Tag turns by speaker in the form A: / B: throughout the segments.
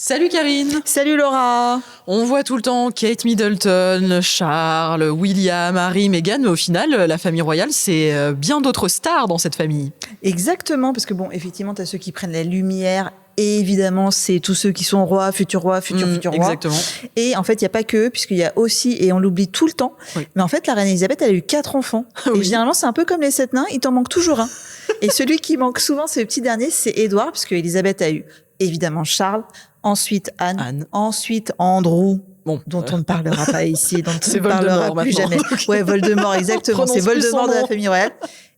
A: Salut Karine.
B: Salut Laura.
A: On voit tout le temps Kate Middleton, Charles, William, Harry, Meghan, mais au final, la famille royale, c'est bien d'autres stars dans cette famille.
B: Exactement, parce que bon, effectivement, tu as ceux qui prennent la lumière, et évidemment, c'est tous ceux qui sont rois, futurs rois.
A: Exactement.
B: Et en fait, il n'y a pas que eux, puisqu'il y a aussi, et on l'oublie tout le temps, mais en fait, la reine Elisabeth, elle a eu 4 enfants. Et généralement, c'est un peu comme les 7 nains, il t'en manque toujours un. Et celui qui manque souvent, c'est le petit dernier, c'est Édouard, puisque Elisabeth a eu évidemment Charles, ensuite Anne. Ensuite Andrew, dont on ne parlera pas ici, dont on ne parlera plus jamais. Ouais, Voldemort, exactement. C'est Voldemort de la famille royale.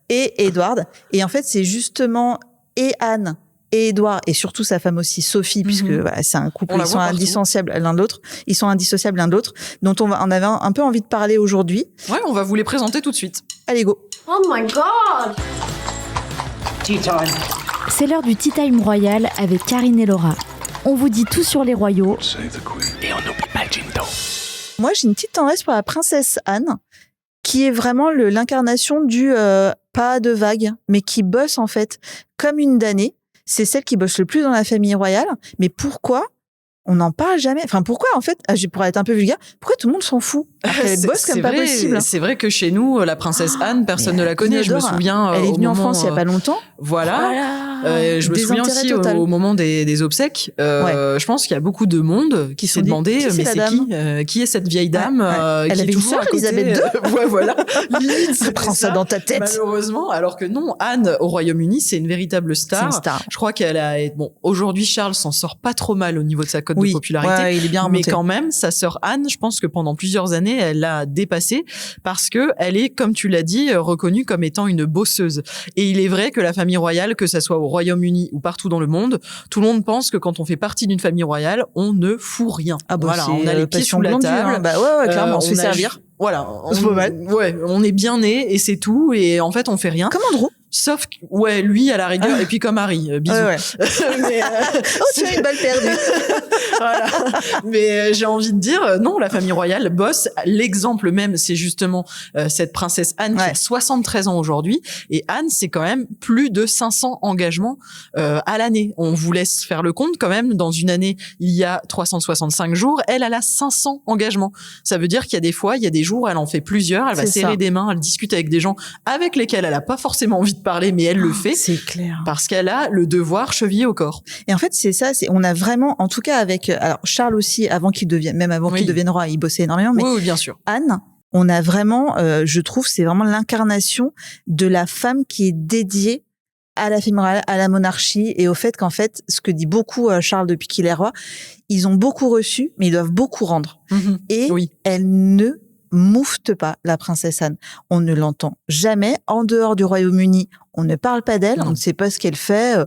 B: Et Edward. Et en fait, c'est justement et Anne et Édouard, et surtout sa femme aussi, Sophie, puisque c'est un couple, ils sont indissociables l'un de l'autre. Ils sont indissociables l'un de l'autre, dont on avait un peu envie de parler aujourd'hui.
A: Ouais, on va vous les présenter tout de suite.
B: Allez, go.
C: Oh my God!
D: Tea time.
E: C'est l'heure du Tea Time Royal avec Karine et Laura. On vous dit tout sur les royaux.
D: Et on n'oublie pas le Ginto.
B: Moi, j'ai une petite tendresse pour la princesse Anne, qui est vraiment l'incarnation du pas de vague, mais qui bosse en fait comme une damnée. C'est celle qui bosse le plus dans la famille royale. Mais pourquoi on n'en parle jamais? Enfin, pourquoi en fait, pour être un peu vulgaire, pourquoi tout le monde s'en fout? Elle bosse comme pas possible.
A: C'est vrai que chez nous, la princesse Anne, personne ne la connaît. Je me souviens.
B: Elle est venue en France il y a pas longtemps.
A: Voilà. Je me souviens aussi au moment des obsèques. Je pense qu'il y a beaucoup de monde qui s'est demandé, mais c'est qui est cette vieille dame?
B: Elle avait une sœur, Elisabeth II.
A: Ouais, voilà. Limite,
B: prends ça dans ta tête.
A: Malheureusement, alors que non, Anne au Royaume-Uni, c'est une véritable star.
B: C'est une star.
A: Je crois qu'elle a. Bon, aujourd'hui, Charles s'en sort pas trop mal au niveau de sa cote de popularité.
B: Ouais, il est bien remonté.
A: Mais quand même, sa sœur Anne, je pense que pendant plusieurs années, elle l'a dépassée parce que elle est, comme tu l'as dit, reconnue comme étant une bosseuse. Et il est vrai que la famille royale, que ça soit au Royaume-Uni ou partout dans le monde, tout le monde pense que quand on fait partie d'une famille royale, on ne fout rien.
B: Ah bah
A: voilà, on a les pieds sous la table.
B: Hein. Bah ouais, clairement, on se fait servir.
A: Voilà,
B: c'est pas mal.
A: Ouais, on est bien né et c'est tout. Et en fait, on fait rien.
B: Comme Andrew.
A: Sauf que, lui à la rigueur, et puis comme Harry, bisous.
B: Ouais. Mais, tu as une balle perdue.
A: Voilà. Mais j'ai envie de dire, non, la famille royale bosse. L'exemple même, c'est justement cette princesse Anne qui a 73 ans aujourd'hui. Et Anne, c'est quand même plus de 500 engagements à l'année. On vous laisse faire le compte quand même. Dans une année, il y a 365 jours. Elle a 500 engagements. Ça veut dire qu'il y a des fois, il y a des jours, elle en fait plusieurs. Elle va serrer des mains, elle discute avec des gens avec lesquels elle a pas forcément envie de parler, mais elle le fait.
B: C'est clair.
A: Parce qu'elle a le devoir chevillé au corps.
B: Et en fait, c'est ça, on a vraiment, en tout cas avec, alors Charles aussi, avant qu'il devienne roi, il bossait énormément, mais
A: oui, bien sûr.
B: Anne, on a vraiment, je trouve, c'est vraiment l'incarnation de la femme qui est dédiée à la famille royale, à la monarchie, et au fait qu'en fait, ce que dit beaucoup Charles depuis qu'il est roi, ils ont beaucoup reçu, mais ils doivent beaucoup rendre. Et elle ne moufte pas, la princesse Anne. On ne l'entend jamais. En dehors du Royaume-Uni, on ne parle pas d'elle, on ne sait pas ce qu'elle fait.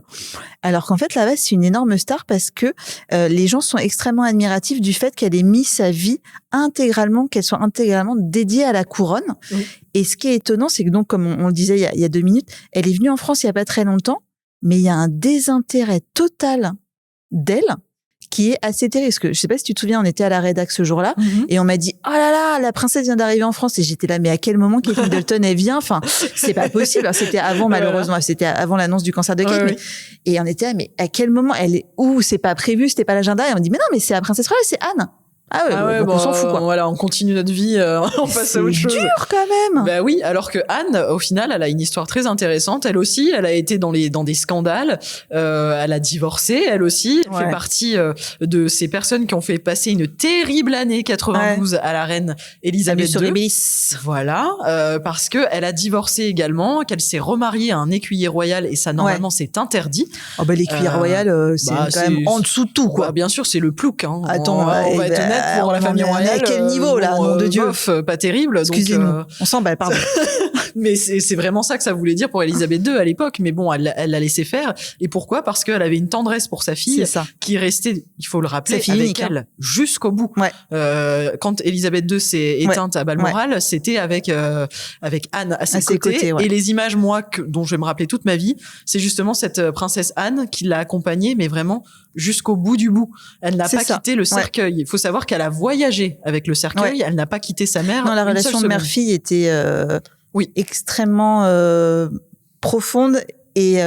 B: Alors qu'en fait, là-bas, c'est une énorme star parce que les gens sont extrêmement admiratifs du fait qu'elle ait mis sa vie intégralement, qu'elle soit intégralement dédiée à la couronne. Et ce qui est étonnant, c'est que donc, comme on le disait il y a 2 minutes, elle est venue en France il y a pas très longtemps, mais il y a un désintérêt total d'elle qui est assez terrible. Parce que je sais pas si tu te souviens, on était à la rédac ce jour-là et on m'a dit oh là là, la princesse vient d'arriver en France, et j'étais là, mais à quel moment Kate Middleton elle vient? Enfin, c'est pas possible. Alors, c'était avant, malheureusement, c'était avant l'annonce du cancer de Kate. Et on était là, mais à quel moment elle est où? C'est pas prévu, c'était pas l'agenda. Et on dit mais non, mais c'est la princesse royale, c'est Anne. On s'en fout, quoi.
A: Voilà, on continue notre vie, on passe à autre chose.
B: C'est dur quand même.
A: Bah oui, alors que Anne, au final, elle a une histoire très intéressante. Elle aussi, elle a été dans des scandales. Elle a divorcé, elle aussi. Elle fait partie de ces personnes qui ont fait passer une terrible année 92 à la reine Elisabeth II. Voilà, parce que elle a divorcé également, qu'elle s'est remariée à un écuyer royal, et ça normalement c'est interdit.
B: Oh bah l'écuyer royal, c'est quand même en dessous de tout, quoi.
A: Bah, bien sûr, c'est le plouc. Hein.
B: Attends,
A: on va être honnête, pour la famille royale.
B: À quel niveau, là, nom de Dieu?
A: Pas terrible.
B: Excusez-nous. On s'emballe, pardon.
A: Mais c'est vraiment ça que ça voulait dire pour Elisabeth II à l'époque. Mais bon, elle l'a laissé faire. Et pourquoi? Parce qu'elle avait une tendresse pour sa fille, qui restait, il faut le rappeler, avec elle jusqu'au bout. Quand Elisabeth II s'est éteinte à Balmoral, c'était avec Anne à ses côtés. Et les images, moi, dont je vais me rappeler toute ma vie, c'est justement cette princesse Anne qui l'a accompagnée, mais vraiment jusqu'au bout du bout. Elle n'a pas quitté le cercueil. Il faut savoir qu'elle a voyagé avec le cercueil. Elle n'a pas quitté sa mère.
B: Non, la relation de mère-fille était extrêmement profonde et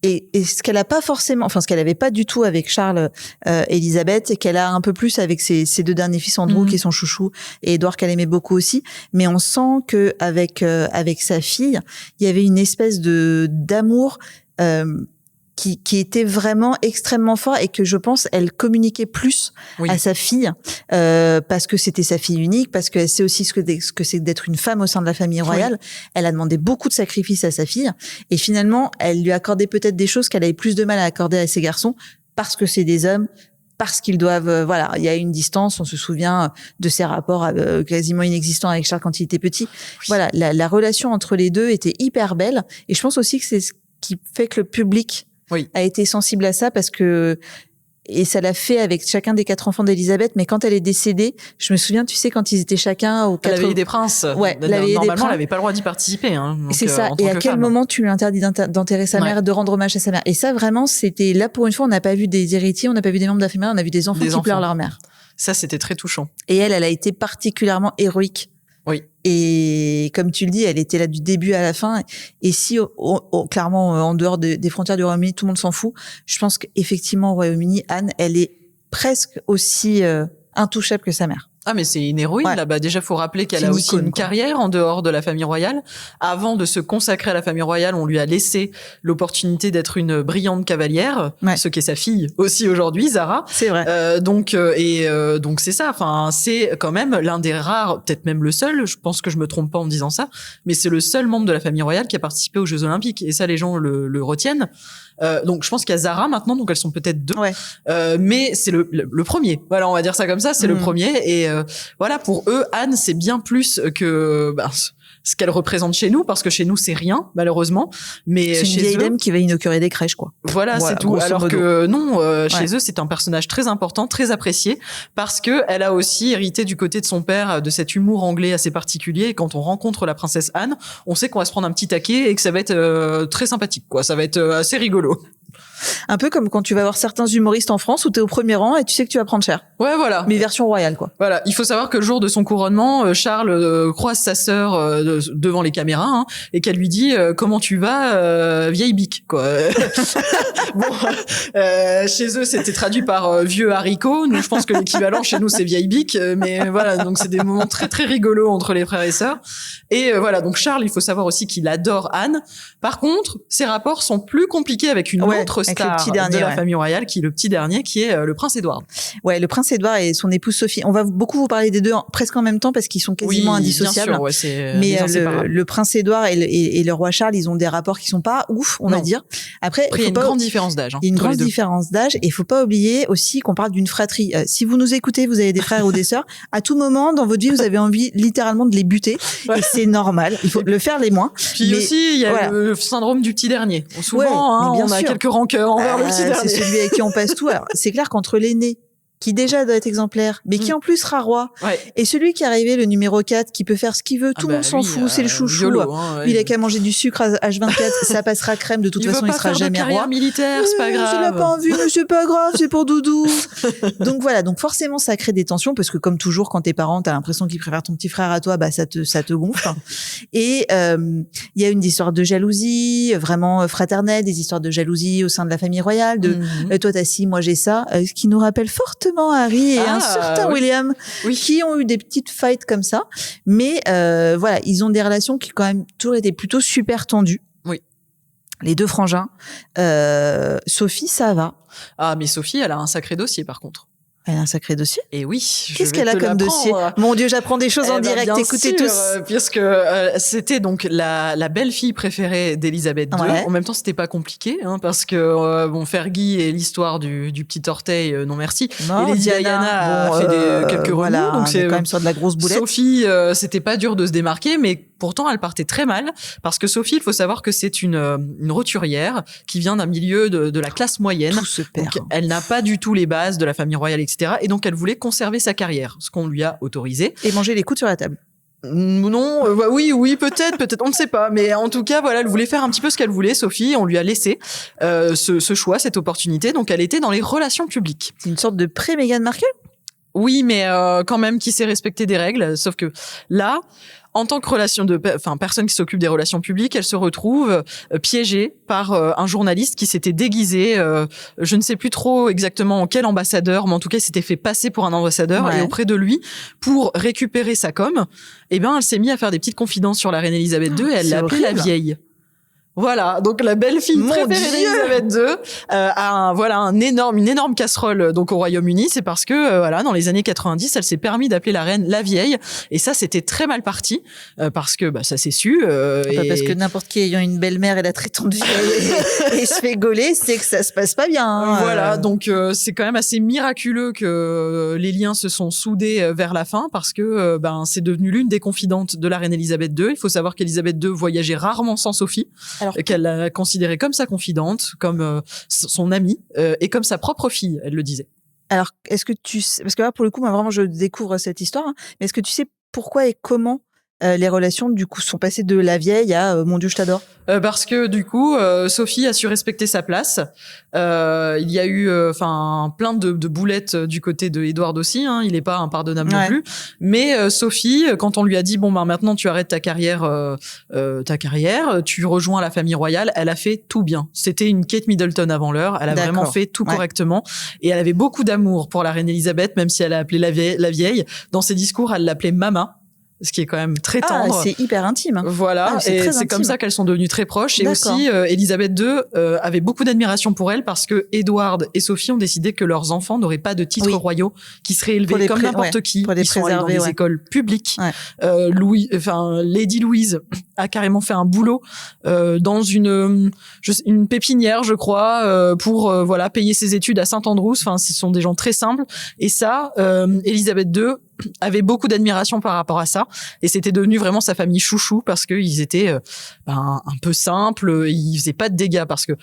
B: et ce qu'elle a pas forcément, enfin ce qu'elle avait pas du tout avec Charles, Elisabeth, et qu'elle a un peu plus avec ses deux derniers fils, Andrew qui est son chouchou, et Édouard qu'elle aimait beaucoup aussi. Mais on sent que avec sa fille, il y avait une espèce d'amour qui était vraiment extrêmement fort, et que je pense elle communiquait plus à sa fille parce que c'était sa fille unique, parce qu'elle sait aussi ce que c'est d'être une femme au sein de la famille royale. Elle a demandé beaucoup de sacrifices à sa fille, et finalement elle lui accordait peut-être des choses qu'elle avait plus de mal à accorder à ses garçons, parce que c'est des hommes, parce qu'ils doivent, voilà, il y a une distance. On se souvient de ses rapports quasiment inexistants avec Charles quand il était petit. Voilà, la relation entre les deux était hyper belle, et je pense aussi que c'est ce qui fait que le public a été sensible à ça, parce que, et ça l'a fait avec chacun des 4 enfants d'Elisabeth. Mais quand elle est décédée, je me souviens, tu sais, quand ils étaient chacun aux 4...
A: La veillée des princes. Normalement, elle avait pas le droit d'y participer. Hein,
B: c'est ça. Et à quel moment tu lui interdis d'enterrer sa mère, de rendre hommage à sa mère? Et ça, vraiment, c'était là pour une fois, on n'a pas vu des héritiers, on n'a pas vu des membres de la famille, on a vu des enfants qui pleurent leur mère.
A: Ça, c'était très touchant.
B: Et elle a été particulièrement héroïque.
A: Oui.
B: Et comme tu le dis, elle était là du début à la fin. Et si, clairement, en dehors des frontières du Royaume-Uni, tout le monde s'en fout, je pense qu'effectivement, au Royaume-Uni, Anne, elle est presque aussi intouchable que sa mère.
A: Ah, mais c'est une héroïne, là. Bah, déjà, faut rappeler qu'elle a aussi une carrière en dehors de la famille royale. Avant de se consacrer à la famille royale, on lui a laissé l'opportunité d'être une brillante cavalière, ce qu'est sa fille aussi aujourd'hui, Zara.
B: C'est vrai.
A: Donc c'est ça. Enfin, c'est quand même l'un des rares, peut-être même le seul, je pense que je me trompe pas en disant ça, mais c'est le seul membre de la famille royale qui a participé aux Jeux Olympiques. Et ça, les gens le retiennent. Donc je pense qu'il y a Zara maintenant, donc elles sont peut-être 2. Mais c'est le premier. Voilà, on va dire ça comme ça, c'est le premier. Et voilà, pour eux, Anne, c'est bien plus que ce qu'elle représente chez nous, parce que chez nous, c'est rien, malheureusement. Mais
B: c'est une vieille dame qui va inaugurer des crèches, quoi.
A: Voilà, c'est tout. Alors que non, chez eux, c'est un personnage très important, très apprécié, parce que elle a aussi hérité du côté de son père de cet humour anglais assez particulier. Et quand on rencontre la princesse Anne, on sait qu'on va se prendre un petit taquet et que ça va être très sympathique, quoi. Ça va être assez rigolo.
B: Un peu comme quand tu vas voir certains humoristes en France où t'es au premier rang et tu sais que tu vas prendre cher.
A: Ouais, voilà.
B: Mais version royale, quoi.
A: Voilà. Il faut savoir que le jour de son couronnement, Charles croise sa sœur devant les caméras, hein, et qu'elle lui dit comment tu vas, vieille bique, quoi. Bon, chez eux, c'était traduit par vieux haricot. Nous, je pense que l'équivalent chez nous, c'est vieille bique. Mais voilà, donc c'est des moments très très rigolos entre les frères et sœurs. Et voilà, donc Charles, il faut savoir aussi qu'il adore Anne. Par contre, ses rapports sont plus compliqués avec une autre star de la famille royale, qui est le petit dernier, qui est le prince Édouard.
B: Ouais, le prince Édouard et son épouse Sophie. On va beaucoup vous parler des deux presque en même temps, parce qu'ils sont quasiment indissociables.
A: Bien sûr,
B: mais le prince Édouard et le roi Charles, ils ont des rapports qui sont pas ouf, on va dire. Après,
A: il y a une grande différence d'âge.
B: Il y a une grande différence d'âge, et il faut pas oublier aussi qu'on parle d'une fratrie. Si vous nous écoutez, vous avez des frères ou des sœurs, à tout moment dans votre vie, vous avez envie littéralement de les buter, et c'est normal. Il faut le faire les moins.
A: Puis aussi, il y a le syndrome du petit dernier. Souvent, on a quelques rancœurs envers le petit dernier.
B: C'est celui avec qui on passe tout. Alors, c'est clair qu'entre l'aîné, qui déjà doit être exemplaire, mais qui en plus sera roi, et celui qui est arrivé, le numéro 4, qui peut faire ce qu'il veut, tout le monde s'en fout, c'est le chouchou. Il a qu'à manger du sucre à H24, ça passera crème, de toute façon, il sera jamais roi.
A: Militaire, c'est pas grave.
B: Je l'ai pas envie, mais c'est pas grave, c'est pour Doudou. Donc voilà, donc forcément, ça crée des tensions, parce que comme toujours, quand t'es parent, t'as l'impression qu'ils préfèrent ton petit frère à toi, bah ça te gonfle. Et il y a une histoire de jalousie, vraiment fraternelle, des histoires de jalousie au sein de la famille royale, toi t'as ci, moi j'ai ça, ce qui nous rappelle fortement Harry et un certain William, qui ont eu des petites fights comme ça, mais voilà, ils ont des relations qui quand même toujours été plutôt super tendues.
A: Oui.
B: Les deux frangins. Sophie, ça va.
A: Ah, mais Sophie, elle a un sacré dossier par contre.
B: Elle a un sacré dossier.
A: Et oui.
B: Qu'est-ce qu'elle a comme dossier? Mon Dieu, j'apprends des choses en direct. Écoutez tous.
A: Puisque c'était donc la belle-fille préférée d'Elisabeth II. En même temps, c'était pas compliqué, hein, parce que Fergie et l'histoire du petit orteil, non merci.
B: Non,
A: et Lady Diana a fait quelques remous. Donc
B: c'est quand même sur de la grosse boulette.
A: Sophie, c'était pas dur de se démarquer, mais pourtant elle partait très mal, parce que Sophie, il faut savoir que c'est une roturière qui vient d'un milieu de la classe moyenne.
B: Tout se perd.
A: Donc, elle n'a pas du tout les bases de la famille royale, etc. Et donc, elle voulait conserver sa carrière, ce qu'on lui a autorisé.
B: Et manger les coudes sur la table.
A: Non, oui, peut-être, on ne sait pas. Mais en tout cas, voilà, elle voulait faire un petit peu ce qu'elle voulait, Sophie. On lui a laissé ce choix, cette opportunité. Donc, elle était dans les relations publiques.
B: C'est une sorte de pré-Meghan Markle ?
A: Oui, mais quand même qui sait respecter des règles. Sauf que là, en tant que personne qui s'occupe des relations publiques, elle se retrouve piégée par un journaliste qui s'était déguisé, je ne sais plus trop exactement en quel ambassadeur, mais en tout cas, il s'était fait passer pour un ambassadeur et auprès de lui, pour récupérer sa com, elle s'est mise à faire des petites confidences sur la reine Elisabeth II et elle l'a appelée la vieille. Voilà, donc la belle-fille préférée d'Elisabeth II a une énorme casserole donc au Royaume-Uni, c'est parce que dans les années 90, elle s'est permis d'appeler la reine la vieille et ça c'était très mal parti parce que ça s'est su
B: parce que n'importe qui ayant une belle-mère et la traitant de vieille et se fait gauler, c'est que ça se passe pas bien.
A: Voilà, donc c'est quand même assez miraculeux que les liens se sont soudés vers la fin parce que c'est devenu l'une des confidentes de la reine Elisabeth II. Il faut savoir qu'Elisabeth II voyageait rarement sans Sophie. Qu'elle l'a considérée comme sa confidente, comme son amie et comme sa propre fille, elle le disait.
B: Alors, est-ce que tu sais, parce que là, pour le coup, moi, vraiment, je découvre cette histoire, mais est-ce que tu sais pourquoi et comment les relations, du coup, sont passées de la vieille à mon Dieu, je t'adore?
A: Parce que, du coup, Sophie a su respecter sa place. Il y a eu, plein de boulettes du côté de Édouard aussi, il est pas impardonnable non plus. Mais Sophie, quand on lui a dit, maintenant tu arrêtes ta carrière, tu rejoins la famille royale, elle a fait tout bien. C'était une Kate Middleton avant l'heure. Elle a vraiment fait tout correctement. Et elle avait beaucoup d'amour pour la reine Elisabeth, même si elle a appelé la vieille. Dans ses discours, elle l'appelait Mama. Ce qui est quand même très tendre.
B: C'est hyper intime.
A: Voilà, et c'est comme ça qu'elles sont devenues très proches. Et aussi, Elisabeth II avait beaucoup d'admiration pour elle parce que Edward et Sophie ont décidé que leurs enfants n'auraient pas de titres royaux, qui seraient élevés comme n'importe qui. Ils sont allés dans des écoles publiques. Lady Louise a carrément fait un boulot dans une pépinière, je crois, pour payer ses études à Saint-Andrews. Ce sont des gens très simples. Et ça, Elisabeth II avait beaucoup d'admiration par rapport à ça et c'était devenu vraiment sa famille chouchou parce que ils étaient un peu simples, ils faisaient pas de dégâts parce que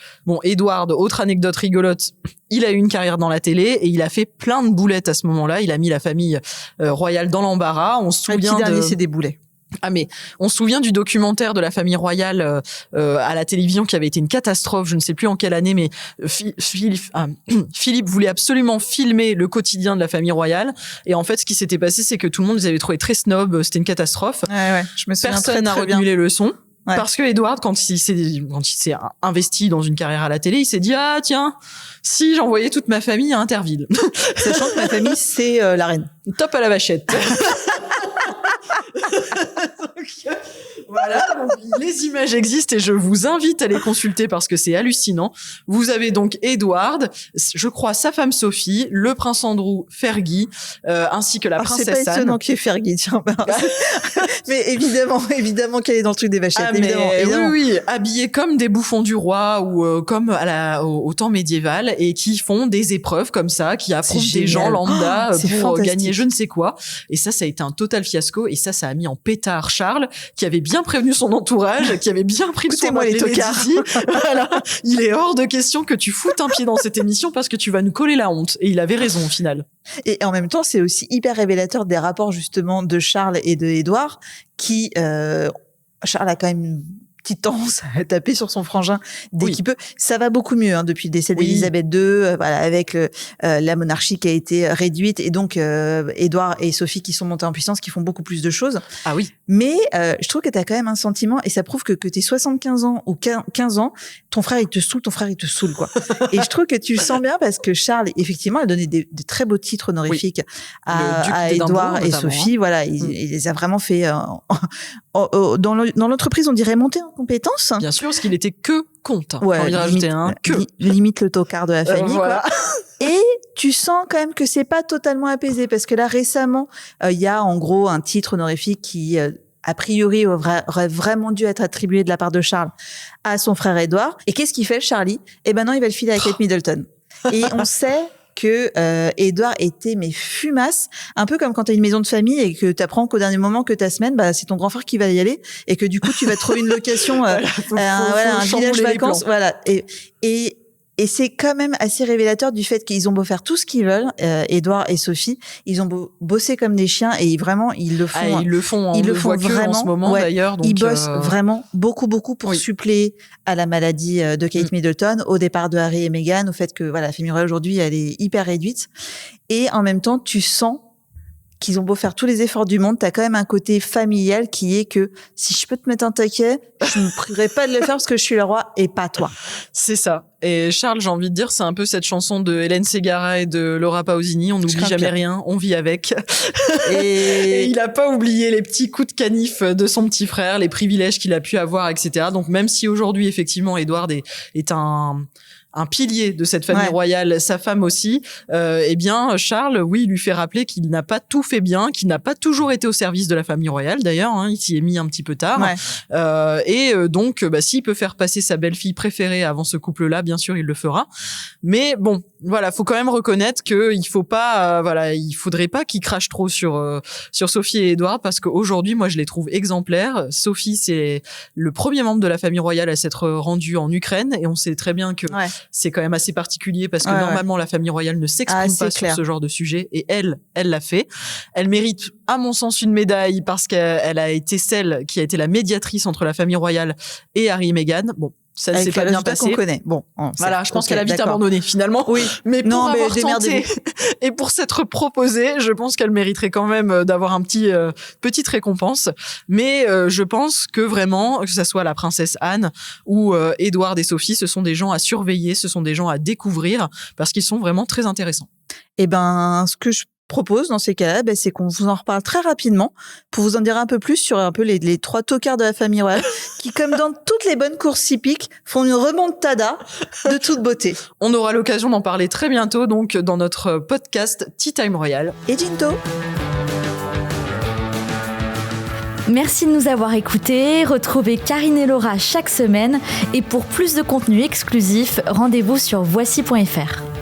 A: Edward, autre anecdote rigolote, il a eu une carrière dans la télé et il a fait plein de boulettes à ce moment-là, il a mis la famille royale dans l'embarras. On se souvient
B: c'est des boulets.
A: Mais on se souvient du documentaire de la famille royale à la télévision qui avait été une catastrophe, je ne sais plus en quelle année, mais Philippe voulait absolument filmer le quotidien de la famille royale et en fait ce qui s'était passé c'est que tout le monde les avait trouvés très snobs, c'était une catastrophe.
B: Je me souviens
A: Personne n'a retenu les leçons. Parce que Edward, quand il s'est investi dans une carrière à la télé, il s'est dit tiens, si j'envoyais toute ma famille à Interville,
B: sachant que ma famille c'est la reine.
A: Top à la vachette. Voilà, donc les images existent et je vous invite à les consulter parce que c'est hallucinant. Vous avez donc Edward, je crois sa femme Sophie, le prince Andrew, Fergie, ainsi que la princesse Anne.
B: C'est pas étonnant qu'il y ait Fergie, tiens. Mais évidemment qu'elle est dans le truc des vachettes. Évidemment.
A: Oui, habillés comme des bouffons du roi ou comme au temps médiéval et qui font des épreuves comme ça, qui affrontent des gens lambda pour gagner je ne sais quoi. Et ça a été un total fiasco et ça a mis en pétard Charles qui avait bien prévenu son entourage, qui avait bien pris le soin
B: les tocards.
A: Voilà, il est hors de question que tu foutes un pied dans cette émission parce que tu vas nous coller la honte. Et il avait raison au final.
B: Et en même temps, c'est aussi hyper révélateur des rapports justement de Charles et de Édouard qui Charles a quand même une petite tendance à taper sur son frangin dès qu'il peut. Ça va beaucoup mieux depuis le décès d'Élisabeth II, avec la monarchie qui a été réduite et donc Édouard et Sophie qui sont montés en puissance, qui font beaucoup plus de choses.
A: Ah oui.
B: Mais je trouve que tu as quand même un sentiment et ça prouve que t'es 75 ans ou 15 ans, ton frère il te saoule quoi. Et je trouve que tu le sens bien parce que Charles effectivement a donné des très beaux titres honorifiques à Édouard et Sophie. Voilà, il les a vraiment fait dans l'entreprise, on dirait monter en compétences.
A: Bien sûr, parce qu'il était que comte.
B: Limite le tocard de la famille. Voilà. Quoi. Et tu sens quand même que c'est pas totalement apaisé parce que là récemment, il y a en gros un titre honorifique qui a priori aurait vraiment dû être attribué de la part de Charles à son frère Édouard. Et qu'est-ce qu'il fait, Charlie? Non, il va le filer à Kate Middleton. Et on sait que Édouard était fumasse, un peu comme quand t'as une maison de famille et que t'apprends qu'au dernier moment que ta semaine c'est ton grand frère qui va y aller et que du coup tu vas trouver une location un village vacances, voilà. Et c'est quand même assez révélateur du fait qu'ils ont beau faire tout ce qu'ils veulent, Édouard et Sophie, ils ont beau bosser comme des chiens et vraiment ils le font.
A: Ils le font vraiment en ce moment d'ailleurs. Donc
B: ils bossent vraiment beaucoup pour suppléer à la maladie de Kate Middleton, au départ de Harry et Meghan, au fait que la famille royale aujourd'hui elle est hyper réduite et en même temps tu sens qu'ils ont beau faire tous les efforts du monde, t'as quand même un côté familial qui est que si je peux te mettre un taquet, je ne me prierai pas de le faire parce que je suis le roi et pas toi.
A: C'est ça. Et Charles, j'ai envie de dire, c'est un peu cette chanson de Hélène Ségara et de Laura Pausini. On n'oublie jamais rien, on vit avec. Et il a pas oublié les petits coups de canif de son petit frère, les privilèges qu'il a pu avoir, etc. Donc même si aujourd'hui, effectivement, Édouard est un pilier de cette famille royale, sa femme aussi, eh bien Charles, oui, il lui fait rappeler qu'il n'a pas tout fait bien, qu'il n'a pas toujours été au service de la famille royale d'ailleurs, il s'y est mis un petit peu tard. Donc s'il peut faire passer sa belle-fille préférée avant ce couple-là, bien sûr, il le fera. Mais bon, voilà, faut quand même reconnaître que il faut pas il faudrait pas qu'il crache trop sur Sophie et Édouard, parce qu'aujourd'hui, moi je les trouve exemplaires. Sophie, c'est le premier membre de la famille royale à s'être rendu en Ukraine, et on sait très bien que c'est quand même assez particulier parce que normalement la famille royale ne s'exprime pas sur ce genre de sujet, et elle l'a fait. Elle mérite, à mon sens, une médaille parce qu'elle a été celle qui a été la médiatrice entre la famille royale et Harry et Meghan. Bon, ça ne s'est pas bien passé.
B: Qu'on connaît. Bon,
A: voilà, je pense qu'elle a vite abandonné finalement.
B: Oui.
A: Mais pour avoir tenté et pour s'être proposée, je pense qu'elle mériterait quand même d'avoir un petite récompense. Mais je pense que vraiment, que ça soit la princesse Anne ou Édouard et Sophie, ce sont des gens à surveiller, ce sont des gens à découvrir parce qu'ils sont vraiment très intéressants.
B: Eh ben, ce que je propose dans ces cas-là, c'est qu'on vous en reparle très rapidement pour vous en dire un peu plus sur un peu les 3 tocards de la famille royale qui, comme dans toutes les bonnes courses hippiques, font une remontada de toute beauté.
A: On aura l'occasion d'en parler très bientôt, donc dans notre podcast Tea Time Royal.
B: Et Ginto.
E: Merci de nous avoir écoutés. Retrouvez Karine et Laura chaque semaine. Et pour plus de contenu exclusif, rendez-vous sur voici.fr.